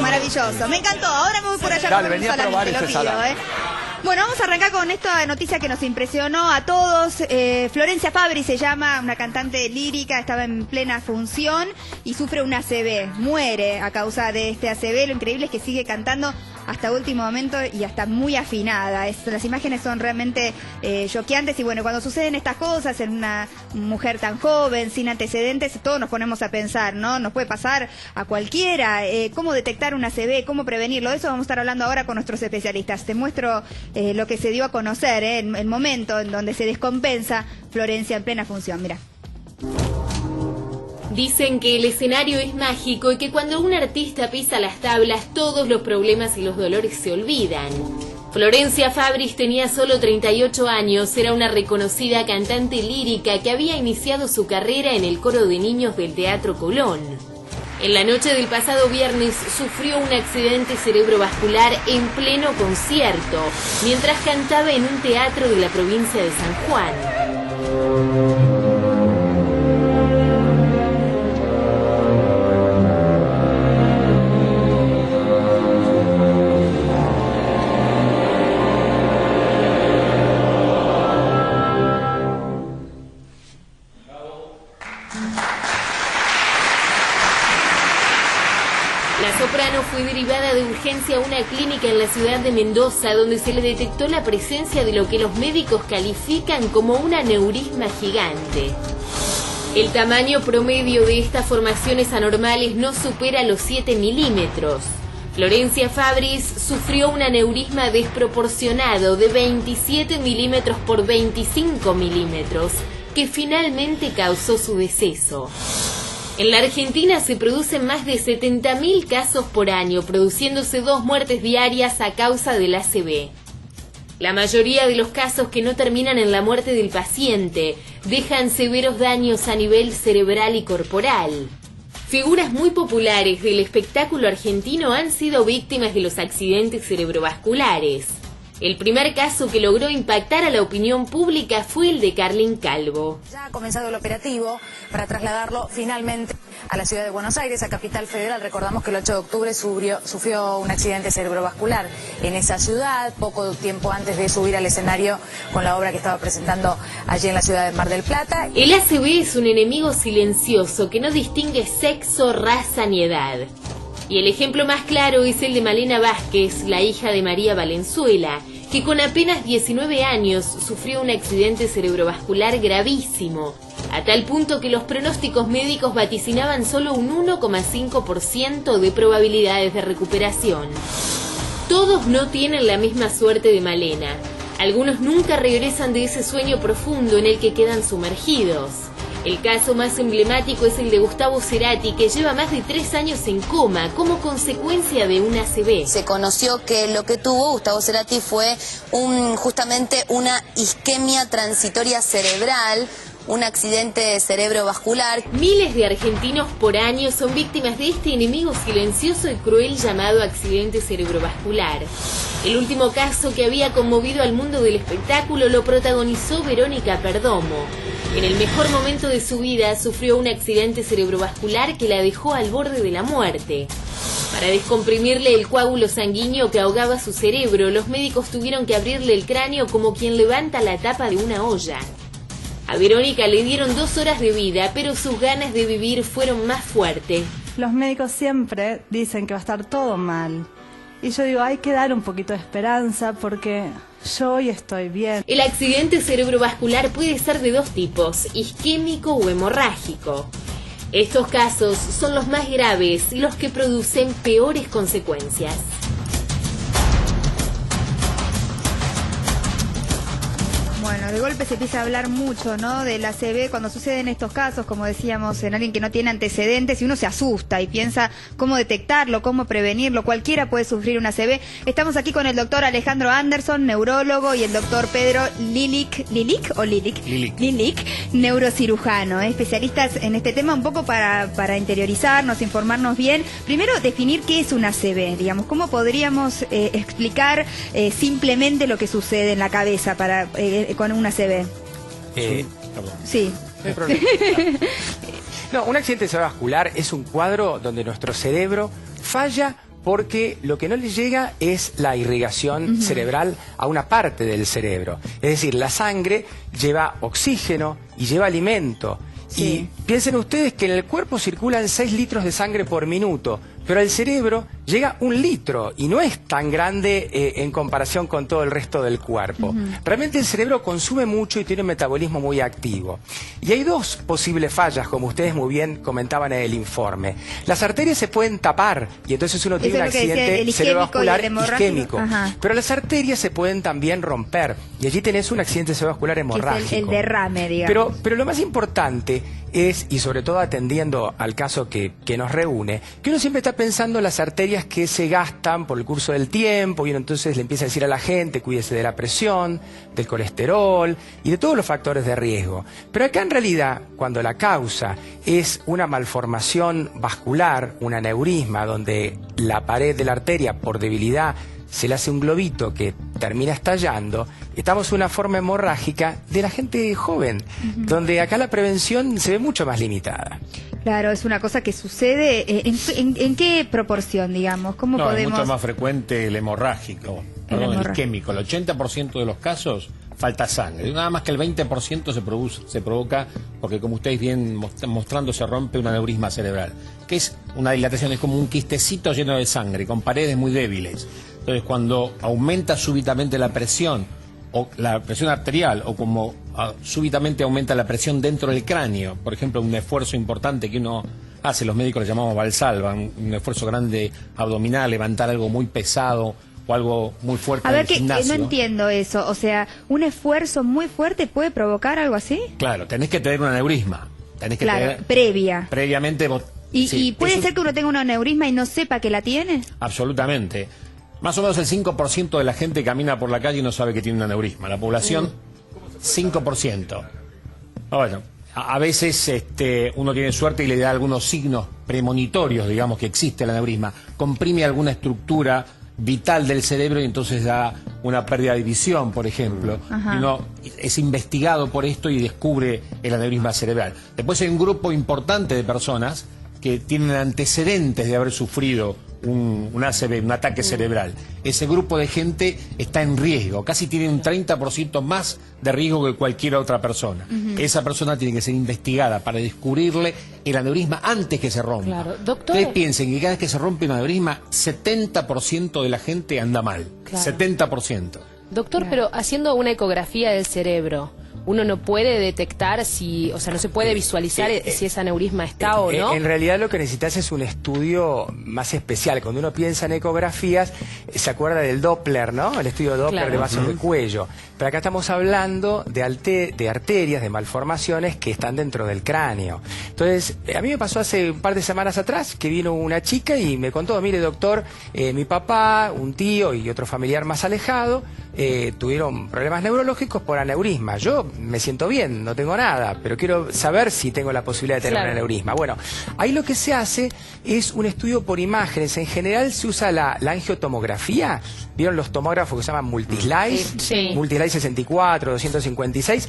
Maravilloso, me encantó. Ahora me voy por allá. Dale, venía a probar ese salame. Bueno, vamos a arrancar con esta noticia que nos impresionó a todos. Florencia Fabri se llama, una cantante lírica, estaba en plena función y sufre un ACV. Muere a causa de este ACV. Lo increíble es que sigue cantando hasta último momento y hasta muy afinada. Las imágenes son realmente choqueantes y bueno, cuando suceden estas cosas en una mujer tan joven, sin antecedentes, todos nos ponemos a pensar, ¿no? Nos puede pasar a cualquiera. ¿Cómo detectar un ACV? ¿Cómo prevenirlo? De eso vamos a estar hablando ahora con nuestros especialistas. Te muestro lo que se dio a conocer, el momento en donde se descompensa Florencia en plena función. Mira. Dicen que el escenario es mágico y que cuando un artista pisa las tablas, todos los problemas y los dolores se olvidan. Florencia Fabri tenía solo 38 años, era una reconocida cantante lírica que había iniciado su carrera en el coro de niños del Teatro Colón. En la noche del pasado viernes sufrió un accidente cerebrovascular en pleno concierto, mientras cantaba en un teatro de la provincia de San Juan. La soprano fue derivada de urgencia a una clínica en la ciudad de Mendoza, donde se le detectó la presencia de lo que los médicos califican como un aneurisma gigante. El tamaño promedio de estas formaciones anormales no supera los 7 milímetros. Florencia Fabri sufrió un aneurisma desproporcionado de 27 milímetros por 25 milímetros, que finalmente causó su deceso. En la Argentina se producen más de 70.000 casos por año, produciéndose 2 muertes diarias a causa del ACV. La mayoría de los casos que no terminan en la muerte del paciente dejan severos daños a nivel cerebral y corporal. Figuras muy populares del espectáculo argentino han sido víctimas de los accidentes cerebrovasculares. El primer caso que logró impactar a la opinión pública fue el de Carlín Calvo. Ya ha comenzado el operativo para trasladarlo finalmente a la ciudad de Buenos Aires, a Capital Federal. Recordamos que el 8 de octubre sufrió un accidente cerebrovascular en esa ciudad, poco tiempo antes de subir al escenario con la obra que estaba presentando allí en la ciudad de Mar del Plata. El ACV es un enemigo silencioso que no distingue sexo, raza ni edad. Y el ejemplo más claro es el de Malena Vázquez, la hija de María Valenzuela, que con apenas 19 años sufrió un accidente cerebrovascular gravísimo, a tal punto que los pronósticos médicos vaticinaban solo un 1,5% de probabilidades de recuperación. Todos no tienen la misma suerte de Malena. Algunos nunca regresan de ese sueño profundo en el que quedan sumergidos. El caso más emblemático es el de Gustavo Cerati, que lleva más de 3 años en coma como consecuencia de un ACV. Se conoció que lo que tuvo Gustavo Cerati fue justamente una isquemia transitoria cerebral, un accidente cerebrovascular. Miles de argentinos por año son víctimas de este enemigo silencioso y cruel llamado accidente cerebrovascular. El último caso que había conmovido al mundo del espectáculo lo protagonizó Verónica Perdomo. En el mejor momento de su vida sufrió un accidente cerebrovascular que la dejó al borde de la muerte. Para descomprimirle el coágulo sanguíneo que ahogaba su cerebro, los médicos tuvieron que abrirle el cráneo como quien levanta la tapa de una olla. A Verónica le dieron 2 horas de vida, pero sus ganas de vivir fueron más fuertes. Los médicos siempre dicen que va a estar todo mal. Y yo digo, hay que dar un poquito de esperanza porque yo hoy estoy bien. El accidente cerebrovascular puede ser de 2 tipos, isquémico o hemorrágico. Estos casos son los más graves y los que producen peores consecuencias. Bueno, de golpe se empieza a hablar mucho, ¿no?, del ACV cuando suceden estos casos, como decíamos, en alguien que no tiene antecedentes, y uno se asusta y piensa cómo detectarlo, cómo prevenirlo. Cualquiera puede sufrir un ACV. Estamos aquí con el doctor Alejandro Anderson, neurólogo, y el doctor Pedro Lilic, neurocirujano, especialistas en este tema, un poco para interiorizarnos, informarnos bien. Primero, definir qué es un ACV, digamos, cómo podríamos explicar simplemente lo que sucede en la cabeza con un ACV. Sí. No hay problema. No, un accidente cerebrovascular es un cuadro donde nuestro cerebro falla porque lo que no le llega es la irrigación cerebral a una parte del cerebro. Es decir, la sangre lleva oxígeno y lleva alimento. Sí. Y piensen ustedes que en el cuerpo circulan 6 litros de sangre por minuto, pero al cerebro llega 1 litro y no es tan grande en comparación con todo el resto del cuerpo. Realmente el cerebro consume mucho y tiene un metabolismo muy activo. Y hay 2 posibles fallas, como ustedes muy bien comentaban en el informe. Las arterias se pueden tapar y entonces uno tiene un accidente cerebrovascular isquémico. Pero las arterias se pueden también romper y allí tenés un accidente cerebrovascular hemorrágico. Es el derrame, digamos. Pero lo más importante es, y sobre todo atendiendo al caso que nos reúne, que uno siempre está pensando en las arterias que se gastan por el curso del tiempo y uno entonces le empieza a decir a la gente, cuídese de la presión, del colesterol y de todos los factores de riesgo. Pero acá en realidad, cuando la causa es una malformación vascular, un aneurisma, donde la pared de la arteria por debilidad se le hace un globito que termina estallando, estamos en una forma hemorrágica de la gente joven, donde acá la prevención se ve mucho más limitada. Claro, es una cosa que sucede. ¿En qué proporción, digamos? ¿Cómo podemos...? Es mucho más frecuente el hemorrágico, el isquémico. El 80% de los casos falta sangre. Nada más que el 20% se provoca porque, como ustedes bien mostrando, se rompe un aneurisma cerebral, que es una dilatación, es como un quistecito lleno de sangre, con paredes muy débiles. Entonces, cuando aumenta súbitamente la presión, o la presión arterial, o como súbitamente aumenta la presión dentro del cráneo, por ejemplo, un esfuerzo importante que uno hace, los médicos le llamamos valsalva, un esfuerzo grande abdominal, levantar algo muy pesado o algo muy fuerte en el gimnasio. No entiendo eso, o sea, ¿un esfuerzo muy fuerte puede provocar algo así? Claro, tenés que tener un aneurisma. Tenés que tener, previamente vos, ¿Y puede ser que uno tenga un aneurisma y no sepa que la tiene? Absolutamente. Más o menos el 5% de la gente camina por la calle y no sabe que tiene un aneurisma. La población, 5%. Bueno, a veces uno tiene suerte y le da algunos signos premonitorios, digamos, que existe el aneurisma. Comprime alguna estructura vital del cerebro y entonces da una pérdida de visión, por ejemplo. Y uno es investigado por esto y descubre el aneurisma cerebral. Después hay un grupo importante de personas que tienen antecedentes de haber sufrido un ACV, un ataque cerebral. Ese grupo de gente está en riesgo, casi tiene un 30% más de riesgo que cualquier otra persona. Esa persona tiene que ser investigada para descubrirle el aneurisma antes que se rompa. Claro. Doctor, ustedes piensen que cada vez que se rompe un aneurisma, 70% de la gente anda mal. Claro. 70%. Doctor, pero haciendo una ecografía del cerebro, uno no puede detectar si, o sea, no se puede visualizar si ese aneurisma está o no. En realidad lo que necesitas es un estudio más especial. Cuando uno piensa en ecografías, se acuerda del Doppler, ¿no? El estudio Doppler de vasos de cuello. Pero acá estamos hablando de arterias, de malformaciones que están dentro del cráneo. Entonces, a mí me pasó hace un par de semanas atrás que vino una chica y me contó, mire doctor, mi papá, un tío y otro familiar más alejado tuvieron problemas neurológicos por aneurisma. Yo me siento bien, no tengo nada, pero quiero saber si tengo la posibilidad de tener un aneurisma. Bueno, ahí lo que se hace es un estudio por imágenes. En general se usa la angiotomografía. ¿Vieron los tomógrafos que se llaman Multislice? Sí. Multislice 64, 256.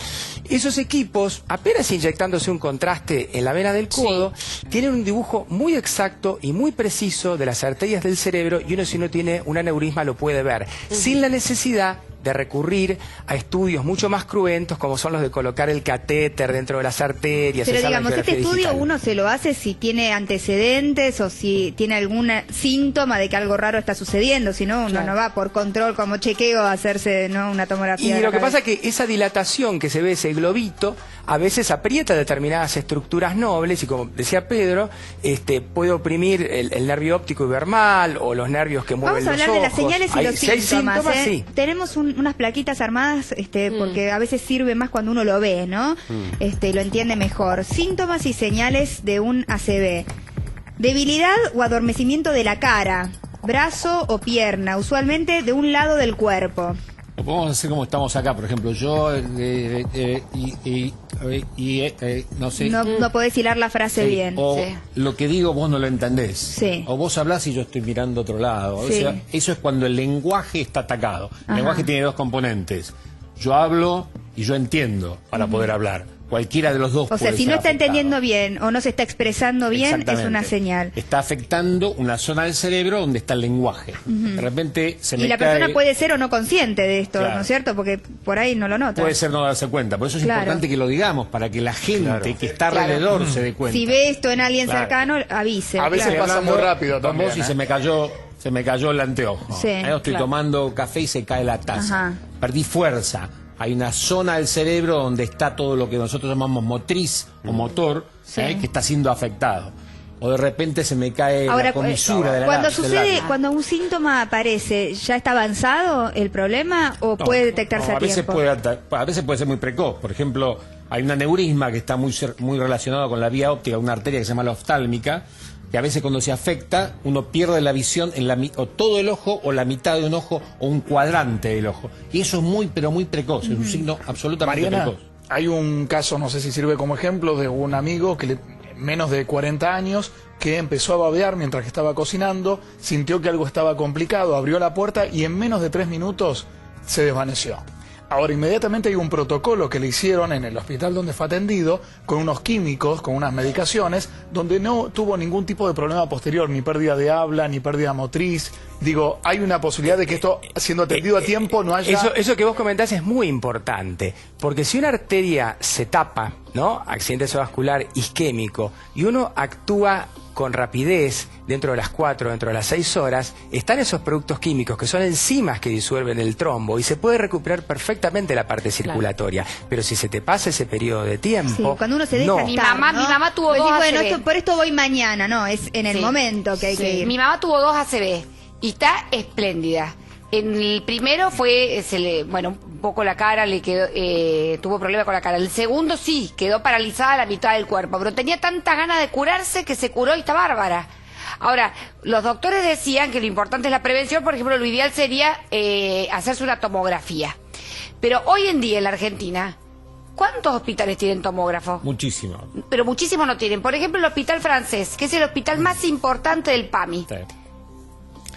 Esos equipos, apenas inyectándose un contraste en la vena del codo, tienen un dibujo muy exacto y muy preciso de las arterias del cerebro y uno, si uno tiene un aneurisma, lo puede ver, sin la necesidad de recurrir a estudios mucho más cruentos como son los de colocar el catéter dentro de las arterias. Pero digamos, este estudio uno se lo hace si tiene antecedentes o si tiene algún síntoma de que algo raro está sucediendo, si no, uno no va por control como chequeo a hacerse una tomografía. Y lo que pasa es que esa dilatación que se ve, ese globito, a veces aprieta determinadas estructuras nobles y, como decía Pedro, puede oprimir el nervio óptico hibermal o los nervios que mueven los ojos. Vamos a hablar de las señales y los síntomas. Si hay síntomas, sí. Tenemos unas plaquitas armadas porque a veces sirve más cuando uno lo ve, ¿no? Lo entiende mejor. Síntomas y señales de un ACV. Debilidad o adormecimiento de la cara, brazo o pierna, usualmente de un lado del cuerpo. Lo podemos hacer como estamos acá, por ejemplo, yo no sé. No podés hilar la frase bien. O lo que digo vos no lo entendés. Sí. O vos hablás y yo estoy mirando a otro lado. O sea, eso es cuando el lenguaje está atacado. El lenguaje tiene 2 componentes. Yo hablo y yo entiendo para poder hablar. Cualquiera de los dos. O sea, si no está entendiendo bien o no se está expresando bien, es una señal. Está afectando una zona del cerebro donde está el lenguaje. De repente se me Y la persona puede ser o no consciente de esto, ¿no es cierto? Porque por ahí no lo nota. Puede ser no darse cuenta. Por eso es importante que lo digamos, para que la gente que está alrededor se dé cuenta. Si ve esto en alguien cercano, avise. A veces pasa muy rápido también. Y se me cayó el anteojo. Sí, estoy tomando café y se cae la taza. Perdí fuerza. Hay una zona del cerebro donde está todo lo que nosotros llamamos motriz o motor, que está siendo afectado. O de repente se me cae la comisura de la cuando lápiz, sucede, cuando un síntoma aparece, ¿ya está avanzado el problema o puede detectarse a tiempo? A veces puede ser muy precoz. Por ejemplo, hay un aneurisma que está muy relacionado con la vía óptica, una arteria que se llama la oftálmica, que a veces cuando se afecta uno pierde la visión en o todo el ojo o la mitad de un ojo o un cuadrante del ojo. Y eso es muy, pero muy precoz, es un signo absolutamente precoz. Hay un caso, no sé si sirve como ejemplo, de un amigo que menos de 40 años que empezó a babear mientras que estaba cocinando, sintió que algo estaba complicado, abrió la puerta y en menos de 3 minutos se desvaneció. Ahora, inmediatamente hay un protocolo que le hicieron en el hospital donde fue atendido, con unos químicos, con unas medicaciones, donde no tuvo ningún tipo de problema posterior, ni pérdida de habla, ni pérdida motriz. Digo, hay una posibilidad de que esto, siendo atendido a tiempo, no haya... Eso que vos comentás es muy importante, porque si una arteria se tapa, ¿no? Accidente cerebrovascular isquémico, y uno actúa con rapidez dentro de las 4, dentro de las 6 horas, están esos productos químicos que son enzimas que disuelven el trombo y se puede recuperar perfectamente la parte circulatoria. Pero si se te pasa ese periodo de tiempo... cuando uno se deja estar, mi mamá tuvo 2 ACV. Por esto voy mañana, no, es en el momento que hay que ir. Mi mamá tuvo 2 ACV y está espléndida. En el primero fue, un poco la cara, le quedó, tuvo problema con la cara. El segundo sí, quedó paralizada la mitad del cuerpo, pero tenía tantas ganas de curarse que se curó y está bárbara. Ahora, los doctores decían que lo importante es la prevención, por ejemplo, lo ideal sería hacerse una tomografía. Pero hoy en día en la Argentina, ¿cuántos hospitales tienen tomógrafo? Muchísimos. Pero muchísimos no tienen. Por ejemplo, el Hospital Francés, que es el hospital más importante del PAMI. Sí.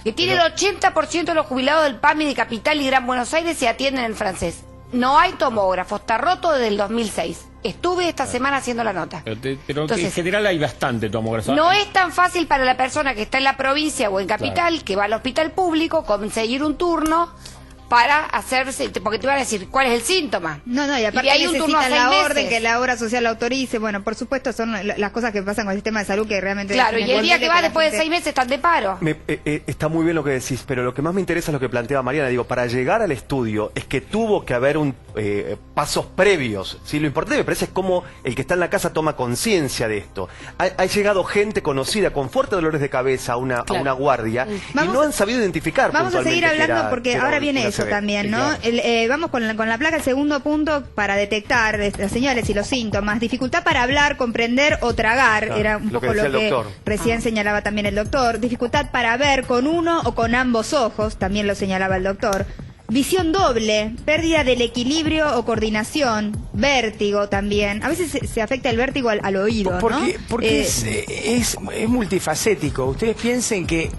Que tiene el 80% de los jubilados del PAMI de Capital y Gran Buenos Aires se atienden en francés. No hay tomógrafo, está roto desde el 2006. Estuve esta semana haciendo la nota. Pero entonces, en general hay bastante tomógrafo. No es tan fácil para la persona que está en la provincia o en Capital, que va al hospital público, conseguir un turno para hacerse, porque te van a decir cuál es el síntoma. No, y aparte hay un turno a 6 meses. orden, que la obra social la autorice. Bueno, por supuesto son las cosas que pasan con el sistema de salud que realmente... Claro, y el día que va después de 6 meses están de paro. Está muy bien lo que decís, pero lo que más me interesa es lo que planteaba Mariana. Digo, para llegar al estudio es que tuvo que haber pasos previos. ¿Sí? Lo importante me parece es cómo el que está en la casa toma conciencia de esto. Ha llegado gente conocida con fuertes dolores de cabeza a una guardia y no han sabido identificar. Vamos a seguir hablando porque ahora viene eso también, ¿no? Vamos con la placa, el segundo punto para detectar las señales y los síntomas. Dificultad para hablar, comprender o tragar, era un poco lo que recién señalaba también el doctor. Dificultad para ver con uno o con ambos ojos, también lo señalaba el doctor. Visión doble, pérdida del equilibrio o coordinación, vértigo también. A veces se afecta el vértigo al oído, porque es multifacético. Ustedes piensen que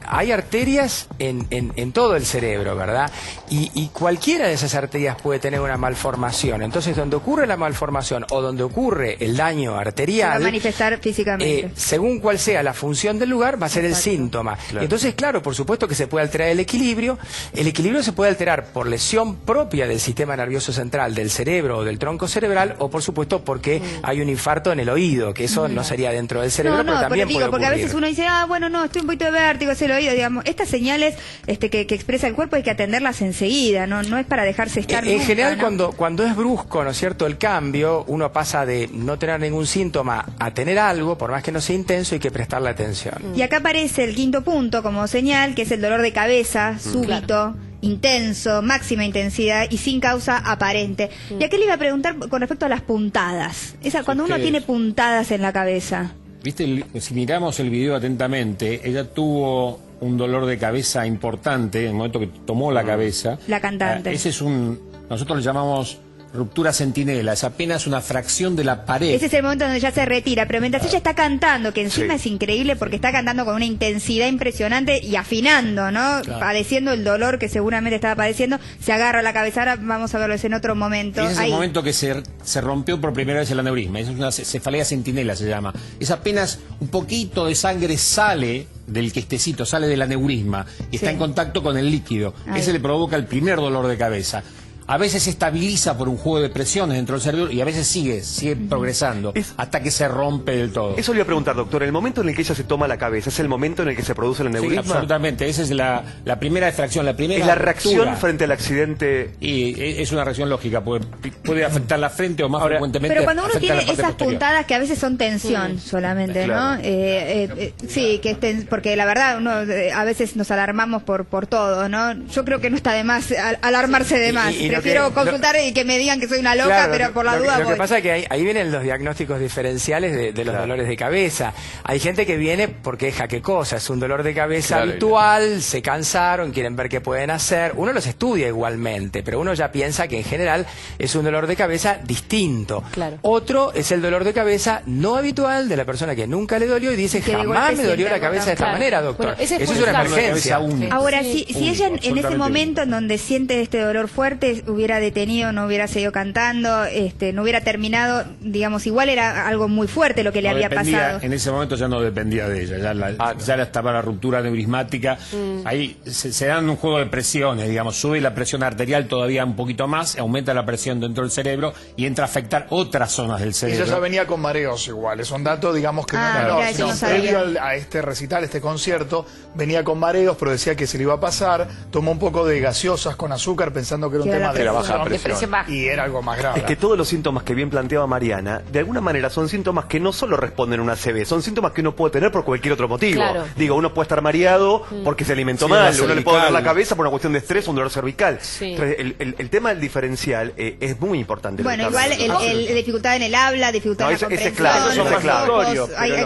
hay arterias en todo el cerebro, ¿verdad? Y cualquiera de esas arterias puede tener una malformación. Entonces, donde ocurre la malformación o donde ocurre el daño arterial... Se va a manifestar físicamente. Según cuál sea la función del lugar, va a ser el síntoma. Claro. Entonces, claro, por supuesto que se puede alterar el equilibrio. El equilibrio se puede alterar por lesión propia del sistema nervioso central, del cerebro o del tronco cerebral, o por supuesto porque hay un infarto en el oído, que eso no sería dentro del cerebro, pero también puede ocurrir. Porque a veces uno dice, estoy un poquito de vértigo, es el oído, digamos. Estas señales que expresa el cuerpo hay que atenderlas enseguida, no es para dejarse estar en general, cuando es brusco, ¿no es cierto?, el cambio, uno pasa de no tener ningún síntoma a tener algo, por más que no sea intenso, hay que prestarle atención. Y acá aparece el quinto punto como señal, que es el dolor de cabeza súbito, intenso, máxima intensidad y sin causa aparente. Y aquí le iba a preguntar con respecto a las puntadas. Cuando uno tiene puntadas en la cabeza. Viste, si miramos el video atentamente, ella tuvo un dolor de cabeza importante en el momento que tomó la cabeza. La cantante. Ese es nosotros le llamamos ruptura centinela, es apenas una fracción de la pared. Ese es el momento donde ya se retira, pero mientras ella está cantando, que encima es increíble porque está cantando con una intensidad impresionante y afinando, ¿no? Padeciendo el dolor que seguramente estaba padeciendo, se agarra la cabeza. Ahora vamos a verlo en otro momento. Ese es el momento que se rompió por primera vez el aneurisma, es una cefalea centinela se llama. Es apenas un poquito de sangre sale del quistecito, sale del aneurisma y está en contacto con el líquido. Ese le provoca el primer dolor de cabeza. A veces se estabiliza por un juego de presiones dentro del cerebro y a veces sigue progresando hasta que se rompe del todo. Eso le iba a preguntar, doctor, el momento en el que ella se toma la cabeza, ¿es el momento en el que se produce el aneurisma? Sí, absolutamente, esa es la primera extracción, la primera ¿Es la reacción ruptura frente al accidente? Y es una reacción lógica, puede afectar la frente o más frecuentemente. Pero cuando uno afecta tiene la parte esas posterior. puntadas que a veces son tensión solamente, Claro. ¿no? Sí, que porque la verdad uno a veces nos alarmamos por todo, ¿no? Yo creo que no está de más alarmarse de más. Y Prefiero consultar y que me digan que soy una loca, pero por la duda Lo que voy. pasa es que ahí vienen los diagnósticos diferenciales de los dolores de cabeza. Hay gente que viene porque es qué cosa, es un dolor de cabeza habitual, se cansaron, quieren ver qué pueden hacer. Uno los estudia igualmente, pero uno ya piensa que en general es un dolor de cabeza distinto. Otro es el dolor de cabeza no habitual de la persona que nunca le dolió y dice, jamás me dolió la cabeza de esta manera, doctor. Bueno, ese eso es una emergencia. Ahora, si ella en ese momento en donde siente este dolor fuerte hubiera detenido, no hubiera seguido cantando, no hubiera terminado, digamos, igual era algo muy fuerte lo que le había pasado. En ese momento ya no dependía de ella, ya estaba la ruptura neurismática. Ahí se dan un juego de presiones, digamos, sube la presión arterial todavía un poquito más, aumenta la presión dentro del cerebro y entra a afectar otras zonas del cerebro. Ella ya venía con mareos igual, es un dato, digamos, que mira, eso no sabía. previo a este recital, este concierto, venía con mareos, pero decía que se le iba a pasar, tomó un poco de gaseosas con azúcar pensando que era un tema de baja presión. Y era algo más grave. Es que todos los síntomas que bien planteaba Mariana, de alguna manera son síntomas que no solo responden a una ACV, son síntomas que uno puede tener por cualquier otro motivo. Digo, uno puede estar mareado porque se alimentó mal, uno le puede doler la cabeza por una cuestión de estrés o un dolor cervical. Entonces, el tema del diferencial es muy importante. Bueno, igual el dificultad en el habla, dificultad en la comprensión. Ese es claro, eso es claro.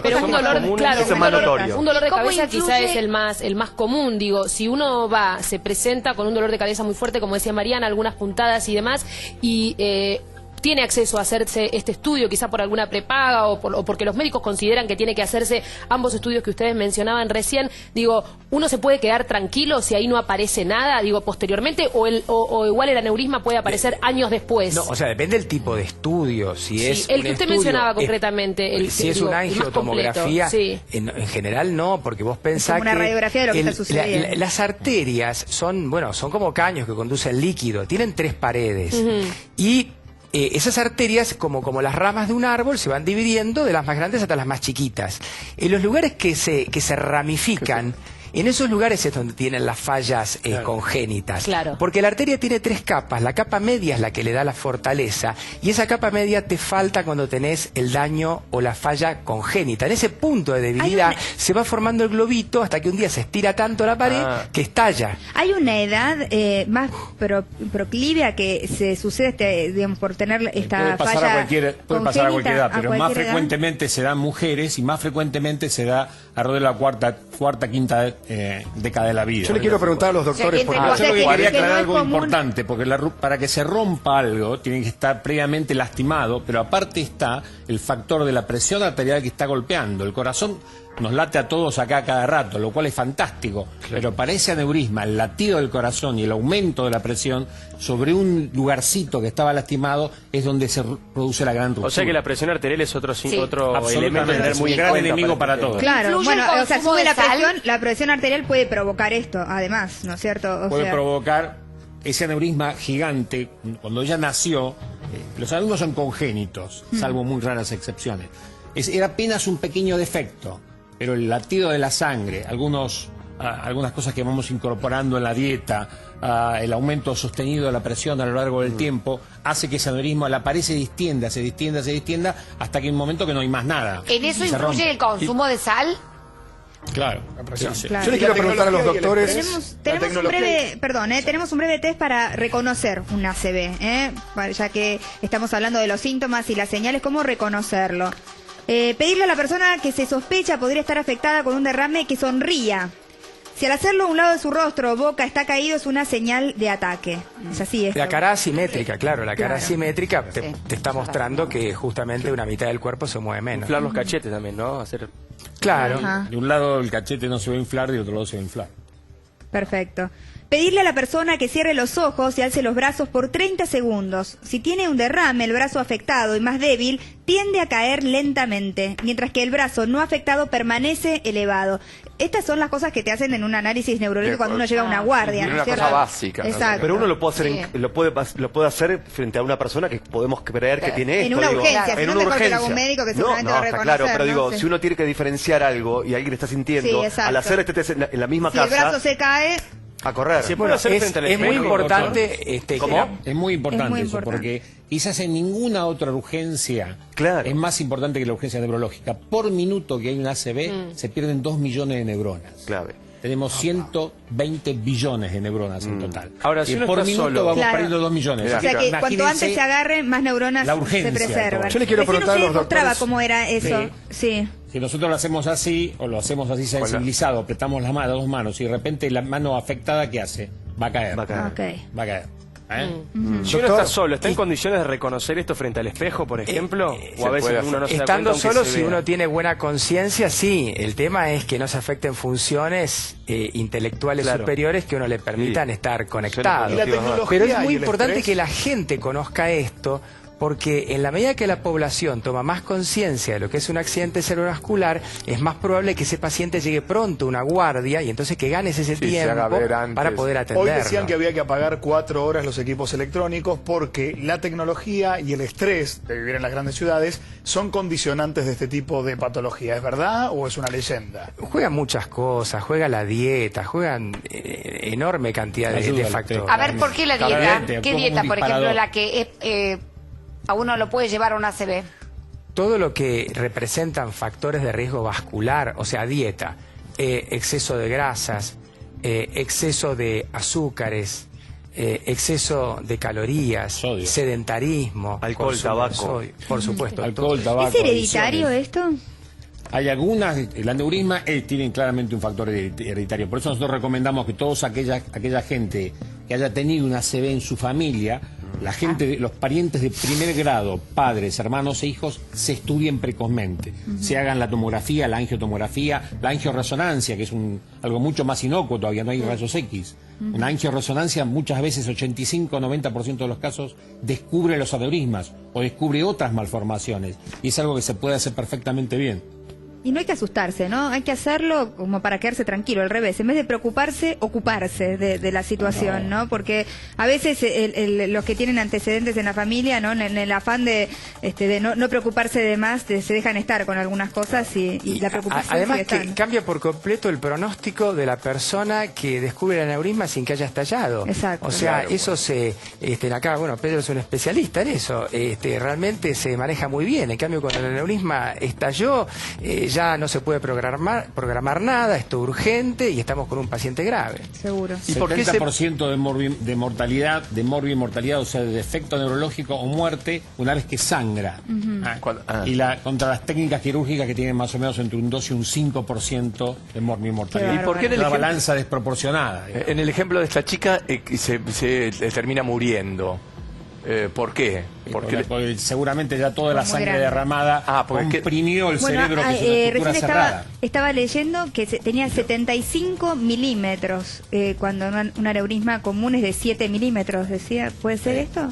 Pero un dolor, claro, un dolor de cabeza influye? quizá es el más común. Digo, si uno se presenta con un dolor de cabeza muy fuerte, como decía Mariana, algunas puntadas y demás, y tiene acceso a hacerse este estudio, quizá por alguna prepaga o porque los médicos consideran que tiene que hacerse ambos estudios que ustedes mencionaban recién, digo, ¿uno se puede quedar tranquilo si ahí no aparece nada, digo, posteriormente, o igual el aneurisma puede aparecer años después? No, o sea, depende del tipo de estudio. Si es el que usted mencionaba concretamente. Si es una angiotomografía, en general no, porque vos pensás una radiografía de lo que está sucediendo. Las arterias son como caños que conducen líquido, tienen 3 paredes. Y esas arterias, como las ramas de un árbol, se van dividiendo de las más grandes hasta las más chiquitas. En los lugares que se ramifican, en esos lugares es donde tienen las fallas congénitas. Porque la arteria tiene 3 capas. La capa media es la que le da la fortaleza y esa capa media te falta cuando tenés el daño o la falla congénita. En ese punto de debilidad se va formando el globito hasta que un día se estira tanto la pared que estalla. Hay una edad más proclive a que se sucede, digamos, por tener esta falla puede pasar a cualquier edad, pero más frecuentemente se da en mujeres y más frecuentemente se da alrededor de la cuarta, quinta década de la vida. Yo le quiero preguntar a los doctores yo lo que quería aclarar algo importante, porque para que se rompa algo tiene que estar previamente lastimado, pero aparte está el factor de la presión arterial que está golpeando. El corazón nos late a todos acá cada rato, lo cual es fantástico, pero para ese aneurisma, el latido del corazón y el aumento de la presión sobre un lugarcito que estaba lastimado es donde se produce la gran ruptura. O sea que la presión arterial es otro elemento muy gran enemigo para todos. Claro, bueno, o sea, sube la presión arterial puede provocar esto, además, ¿no es cierto? Puede provocar ese aneurisma gigante. Cuando ella nació, los aneurismas son congénitos, salvo muy raras excepciones. Era apenas un pequeño defecto, pero el latido de la sangre, algunas cosas que vamos incorporando en la dieta, el aumento sostenido de la presión a lo largo del tiempo, hace que ese aneurisma la pared se distienda, hasta que hay un momento que no hay más nada. ¿En eso influye el consumo de sal? Claro. Yo le quiero preguntar a los doctores. Tenemos un breve test para reconocer un ACV, ya que estamos hablando de los síntomas y las señales, ¿cómo reconocerlo? Pedirle a la persona que se sospecha podría estar afectada con un derrame que sonría. Si al hacerlo un lado de su rostro o boca está caído, es una señal de ataque. Es así esto. La cara asimétrica, claro, la cara Claro. asimétrica te Sí. está mostrando que justamente una mitad del cuerpo se mueve menos. Inflar los cachetes también, ¿no? Hacer... Claro. Ajá. De un lado el cachete no se va a inflar, de otro lado se va a inflar. Perfecto. Pedirle a la persona que cierre los ojos y alce los brazos por 30 segundos. Si tiene un derrame, el brazo afectado y más débil, tiende a caer lentamente, mientras que el brazo no afectado permanece elevado. Estas son las cosas que te hacen en un análisis neurológico cuando uno llega a una guardia. Una ¿no es cosa cierto? básica, ¿no? Exacto. Pero uno lo puede hacer, Sí. lo puede hacer frente a una persona que podemos creer que tiene En esto. una digo, urgencia, si en no una mejor que lo urgencia. haga un médico que No, seguramente va a está reconocer, claro, pero ¿no? digo, Sí. si uno tiene que diferenciar algo y alguien está sintiendo, Sí, exacto. al hacer este test en la misma Si el casa, brazo se cae, a correr. Sí, puede hacer frente al Es muy espejo, importante ¿Cómo? Es muy importante Es muy eso, importante. porque quizás en ninguna otra urgencia Claro. es más importante que la urgencia neurológica. Por minuto que hay un ACV, se pierden 2 millones de neuronas. Clave. Tenemos 120 billones de neuronas en total. Ahora, si y uno por está minuto solo- vamos Claro. perdiendo 2 millones. o sea que cuanto Imagínense antes se agarre, más neuronas la se urgencia de preservan. todo. Yo le quiero Recién preguntar a usted los mostraba doctores- cómo era eso. Sí. Si nosotros lo hacemos así, o lo hacemos así sensibilizado, apretamos las dos manos, y de repente la mano afectada, ¿qué hace? Va a caer. Va a caer. Ok. Va a caer. ¿Eh? Si uno está solo, ¿está en condiciones de reconocer esto frente al espejo, por ejemplo? O a veces uno no se da Estando cuenta aunque solo, se si vea. uno tiene buena conciencia, sí. El tema es que no se afecten funciones intelectuales Claro. superiores que uno le permitan Sí. estar conectado. Y la tecnología Pero es muy y el importante estrés. que la gente conozca esto, porque en la medida que la población toma más conciencia de lo que es un accidente cerebrovascular, es más probable que ese paciente llegue pronto a una guardia y entonces que ganes ese Sí, se haga tiempo ver antes. para poder atenderlo. Hoy decían que había que apagar 4 horas los equipos electrónicos porque la tecnología y el estrés de vivir en las grandes ciudades son condicionantes de este tipo de patología. ¿Es verdad o es una leyenda? Juegan muchas cosas, juega la dieta, juegan enorme cantidad de Ayuda al factores. A ver, ¿por qué la dieta? Claramente, ¿Qué como un dieta, por ejemplo, disparador. la que a uno lo puede llevar a una ACV? Todo lo que representan factores de riesgo vascular, o sea, dieta, exceso de grasas, exceso de azúcares, exceso de calorías, Sodio. sedentarismo, Alcohol, consumo de tabaco. sodio, por supuesto. Alcohol, tabaco, ¿Es hereditario adicciones. esto? Hay algunas, el aneurisma tienen claramente un factor hereditario. Por eso nosotros recomendamos que todos aquella gente que haya tenido una ACV en su familia, la gente, los parientes de primer grado, padres, hermanos e hijos, se estudien precozmente. Se hagan la tomografía, la angiotomografía, la angioresonancia, que es algo mucho más inocuo todavía, no hay rayos X. Una angioresonancia muchas veces, 85-90% de los casos, descubre los aneurismas o descubre otras malformaciones. Y es algo que se puede hacer perfectamente bien. Y no hay que asustarse, ¿no? Hay que hacerlo como para quedarse tranquilo, al revés. En vez de preocuparse, ocuparse de la situación, ¿no? Porque a veces los que tienen antecedentes en la familia, ¿no? En el afán de no preocuparse de más, se dejan estar con algunas cosas y la preocupación Además sigue que estando. cambia por completo el pronóstico de la persona que descubre el aneurisma sin que haya estallado. Exacto. O sea, Claro, eso acá, bueno, Pedro es un especialista en eso, realmente se maneja muy bien. En cambio, cuando el aneurisma estalló, ya no se puede programar nada, esto es urgente y estamos con un paciente grave. Seguro. ¿Y por qué se- 70% de mortalidad, o sea, de defecto neurológico o muerte, una vez que sangra. Y contra las técnicas quirúrgicas que tienen más o menos entre un 2 y un 5% de morbimortalidad. Qué ¿Y por qué en el Una ejemplo, balanza desproporcionada. en el ejemplo de esta chica se termina muriendo? ¿Por qué? Porque seguramente ya toda la Muy sangre grande. derramada comprimió el cerebro, que es una estructura recién cerrada. estaba leyendo que tenía 75 milímetros, cuando un aneurisma común es de 7 milímetros, decía. ¿Puede ser esto?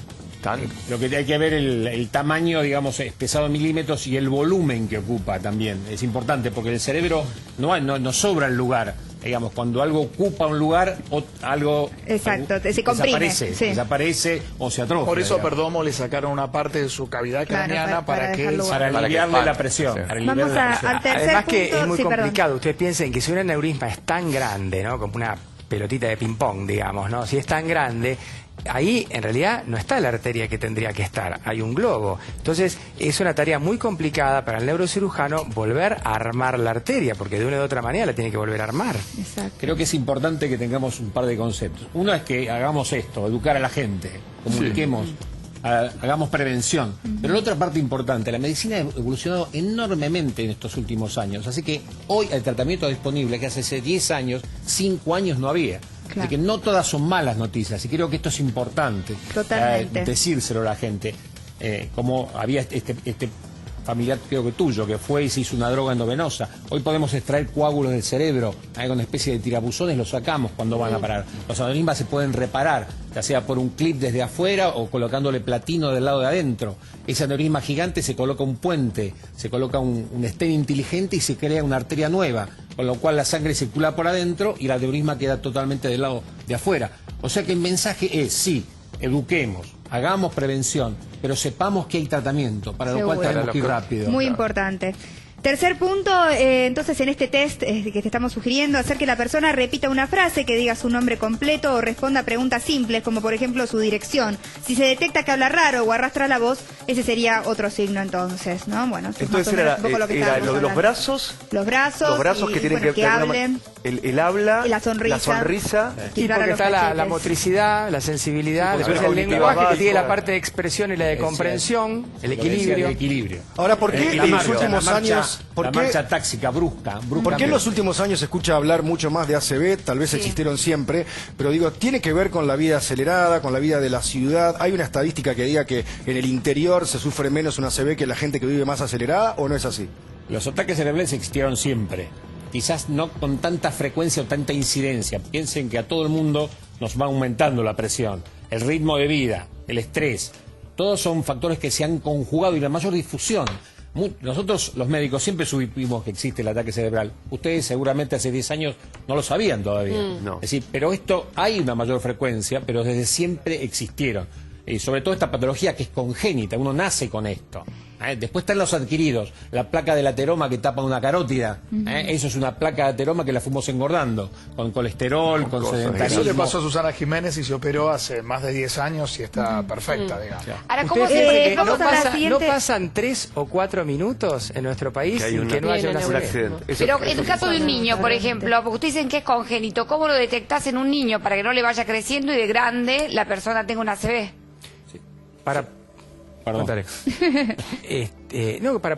Lo que hay que ver el tamaño, digamos, es pesado en milímetros, y el volumen que ocupa también. Es importante porque el cerebro no sobra el lugar. Digamos, cuando algo ocupa un lugar, algo Exacto, se comprime, desaparece o se atrofia. Por eso a digamos. Perdomo le sacaron una parte de su cavidad Claro, craneana para para que... dejarlo- Para Para que aliviarle pare, la presión. sí. para aliviarle Vamos la presión. al tercer Además que punto. es muy Sí, perdón. complicado. Ustedes piensen que si un aneurisma es tan grande, ¿no? Como una pelotita de ping-pong, digamos, ¿no? Si es tan grande, ahí en realidad no está la arteria que tendría que estar, hay un globo. Entonces es una tarea muy complicada para el neurocirujano volver a armar la arteria, porque de una u otra manera la tiene que volver a armar. Exacto. Creo que es importante que tengamos un par de conceptos. Uno es que hagamos esto, educar a la gente, comuniquemos hagamos prevención. Pero la otra parte importante, la medicina ha evolucionado enormemente en estos últimos años. Así que hoy el tratamiento disponible que hace 10 años, 5 años no había. Claro. Así que no todas son malas noticias. Y creo que esto es importante. Totalmente. Decírselo a la gente. Como había este familiar, creo que tuyo, que fue y se hizo una droga endovenosa. Hoy podemos extraer coágulos del cerebro, con una especie de tirabuzones, los sacamos cuando van a parar. Los aneurismas se pueden reparar, ya sea por un clip desde afuera o colocándole platino del lado de adentro. Ese aneurisma gigante se coloca un puente, se coloca un stent inteligente y se crea una arteria nueva, con lo cual la sangre circula por adentro y el aneurisma queda totalmente del lado de afuera. O sea que el mensaje es, sí, eduquemos, hagamos prevención, pero sepamos que hay tratamiento, para lo cual tenemos que ir rápido. Muy importante. Tercer punto, entonces en este test que te estamos sugiriendo, hacer que la persona repita una frase, que diga su nombre completo o responda a preguntas simples, como por ejemplo su dirección. Si se detecta que habla raro o arrastra la voz, ese sería otro signo entonces, ¿no? Bueno, entonces era lo de los brazos. Los brazos que tienen que hablen. El habla, la sonrisa. Y porque está la motricidad, la sensibilidad, después el lenguaje, que tiene la parte de expresión y la de comprensión, el equilibrio. Ahora, ¿por qué en los últimos años... La marcha táxica brusca. ¿Por qué en los últimos años se escucha hablar mucho más de ACV? Tal vez existieron siempre, pero digo, ¿tiene que ver con la vida acelerada, con la vida de la ciudad? ¿Hay una estadística que diga que en el interior se sufre menos un ACV que la gente que vive más acelerada, o no es así? Los ataques cerebrales existieron siempre. Quizás no con tanta frecuencia o tanta incidencia. Piensen que a todo el mundo nos va aumentando la presión, el ritmo de vida, el estrés. Todos son factores que se han conjugado y la mayor difusión. Nosotros, los médicos, siempre supimos que existe el ataque cerebral. Ustedes seguramente hace 10 años no lo sabían todavía. No. Es decir, pero esto hay una mayor frecuencia, pero desde siempre existieron. Y sobre todo esta patología que es congénita, uno nace con esto. Después están los adquiridos, la placa del ateroma que tapa una carótida. Eso es una placa de ateroma que la fuimos engordando, con colesterol, con sedentarismo. Eso le pasó a Susana Jiménez y se operó hace más de 10 años y está perfecta, digamos. Ahora, ¿cómo se no pasan 3 o 4 minutos en nuestro país sin que no haya un accidente? Pero en el caso de un niño, por ejemplo, porque ustedes dicen que es congénito, ¿cómo lo detectás en un niño para que no le vaya creciendo y de grande la persona tenga una ACV? Para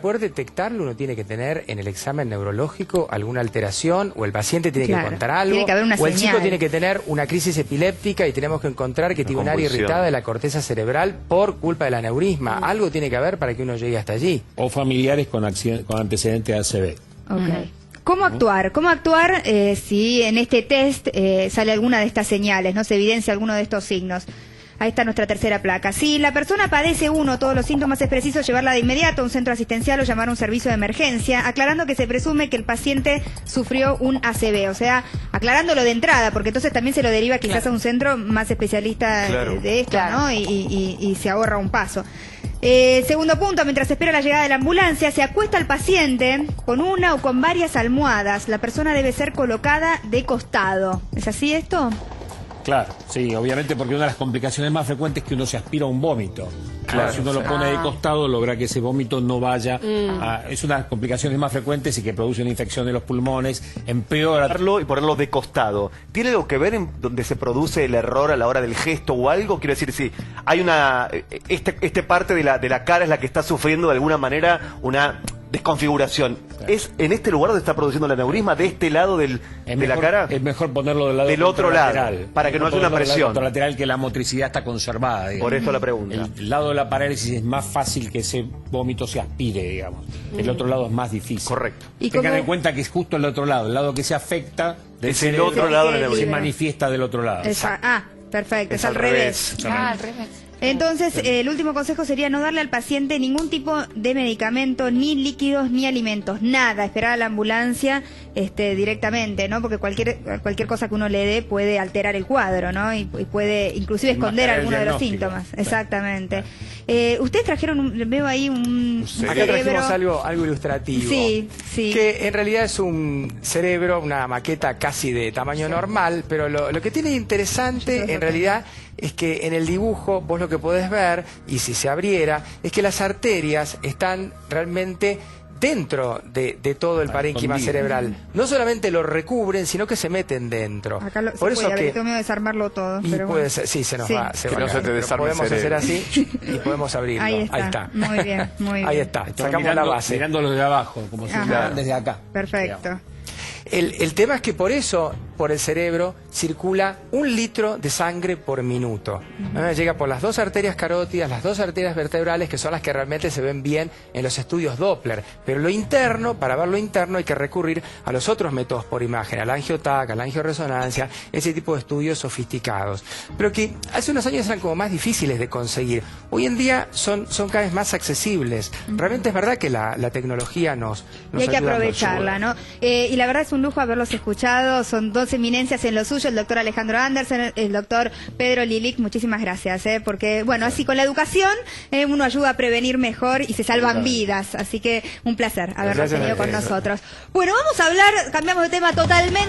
poder detectarlo uno tiene que tener en el examen neurológico alguna alteración, o el paciente tiene que contar algo, tiene que haber una o el señal. chico tiene que tener una crisis epiléptica y tenemos que encontrar que tiene un área irritada de la corteza cerebral por culpa del aneurisma. Algo tiene que haber para que uno llegue hasta allí. O familiares con antecedentes de ACV. Okay. ¿Cómo actuar? ¿Cómo actuar si en este test sale alguna de estas señales, no se evidencia alguno de estos signos? Ahí está nuestra tercera placa. Si la persona padece uno o todos los síntomas, es preciso llevarla de inmediato a un centro asistencial o llamar a un servicio de emergencia, aclarando que se presume que el paciente sufrió un ACV. O sea, aclarándolo de entrada, porque entonces también se lo deriva quizás a un centro más especialista de esto, ¿no? Y se ahorra un paso. Segundo punto, mientras se espera la llegada de la ambulancia, se acuesta al paciente con una o con varias almohadas. La persona debe ser colocada de costado. ¿Es así esto? Claro, sí, obviamente, porque una de las complicaciones más frecuentes es que uno se aspira a un vómito. Claro, si uno lo pone de costado, logra que ese vómito no vaya es una de las complicaciones más frecuentes y que produce una infección de los pulmones, empeora. Y ponerlo de costado. ¿Tiene algo que ver en donde se produce el error a la hora del gesto o algo? Quiero decir, si hay una... Este parte de la cara es la que está sufriendo de alguna manera una desconfiguración. ¿Es en este lugar donde está produciendo el aneurisma, de este lado de la cara? Es mejor ponerlo del otro lado, para que no haya una presión. Lateral, que la motricidad está conservada, digamos. Por esto la pregunta. El lado de la parálisis es más fácil que ese vómito se aspire, digamos. El otro lado es más difícil. Correcto. Tengan en cuenta que es justo el otro lado, el lado que se afecta del es el otro lado del se manifiesta del otro lado. Perfecto, es al revés. Al revés. Entonces, el último consejo sería no darle al paciente ningún tipo de medicamento, ni líquidos, ni alimentos, nada, esperar a la ambulancia directamente, ¿no? Porque cualquier cosa que uno le dé puede alterar el cuadro, ¿no? Y puede inclusive esconder alguno de los síntomas. Exactamente. Ustedes trajeron, veo ahí un Acá trajimos algo ilustrativo. Sí. Que en realidad es un cerebro, una maqueta casi de tamaño normal, pero lo que tiene interesante en realidad es que en el dibujo vos lo que podés ver, y si se abriera, es que las arterias están realmente dentro de todo el parénquima cerebral. No solamente lo recubren, sino que se meten dentro. Acá Por eso que tengo que desarmarlo todo. y Pero puede bueno. ser, sí, se nos Sí. va. Que no se te desarme el podemos hacer cerebro. así y podemos abrirlo. Ahí está. Muy bien, muy bien. Ahí está. Estaba Sacamos la base. mirándolo de abajo, como si Ajá. fuera desde acá. Perfecto. El tema es que por eso, por el cerebro, circula 1 litro de sangre por minuto. Llega por las 2 arterias carótidas, las 2 arterias vertebrales, que son las que realmente se ven bien en los estudios Doppler. Pero lo interno, para ver lo interno, hay que recurrir a los otros métodos por imagen, al angiotac, a la angioresonancia, ese tipo de estudios sofisticados. Pero que hace unos años eran como más difíciles de conseguir. Hoy en día son cada vez más accesibles. Realmente es verdad que la tecnología nos Y hay que ayuda aprovecharla, mucho. ¿no? Y la verdad es un lujo haberlos escuchado. Son 2 eminencias en lo suyo, el doctor Alejandro Andersen, el doctor Pedro Lilic. Muchísimas gracias, porque, bueno, así con la educación uno ayuda a prevenir mejor y se salvan vidas. Así que un placer haberlos tenido con nosotros. Bueno, vamos a hablar, cambiamos de tema totalmente.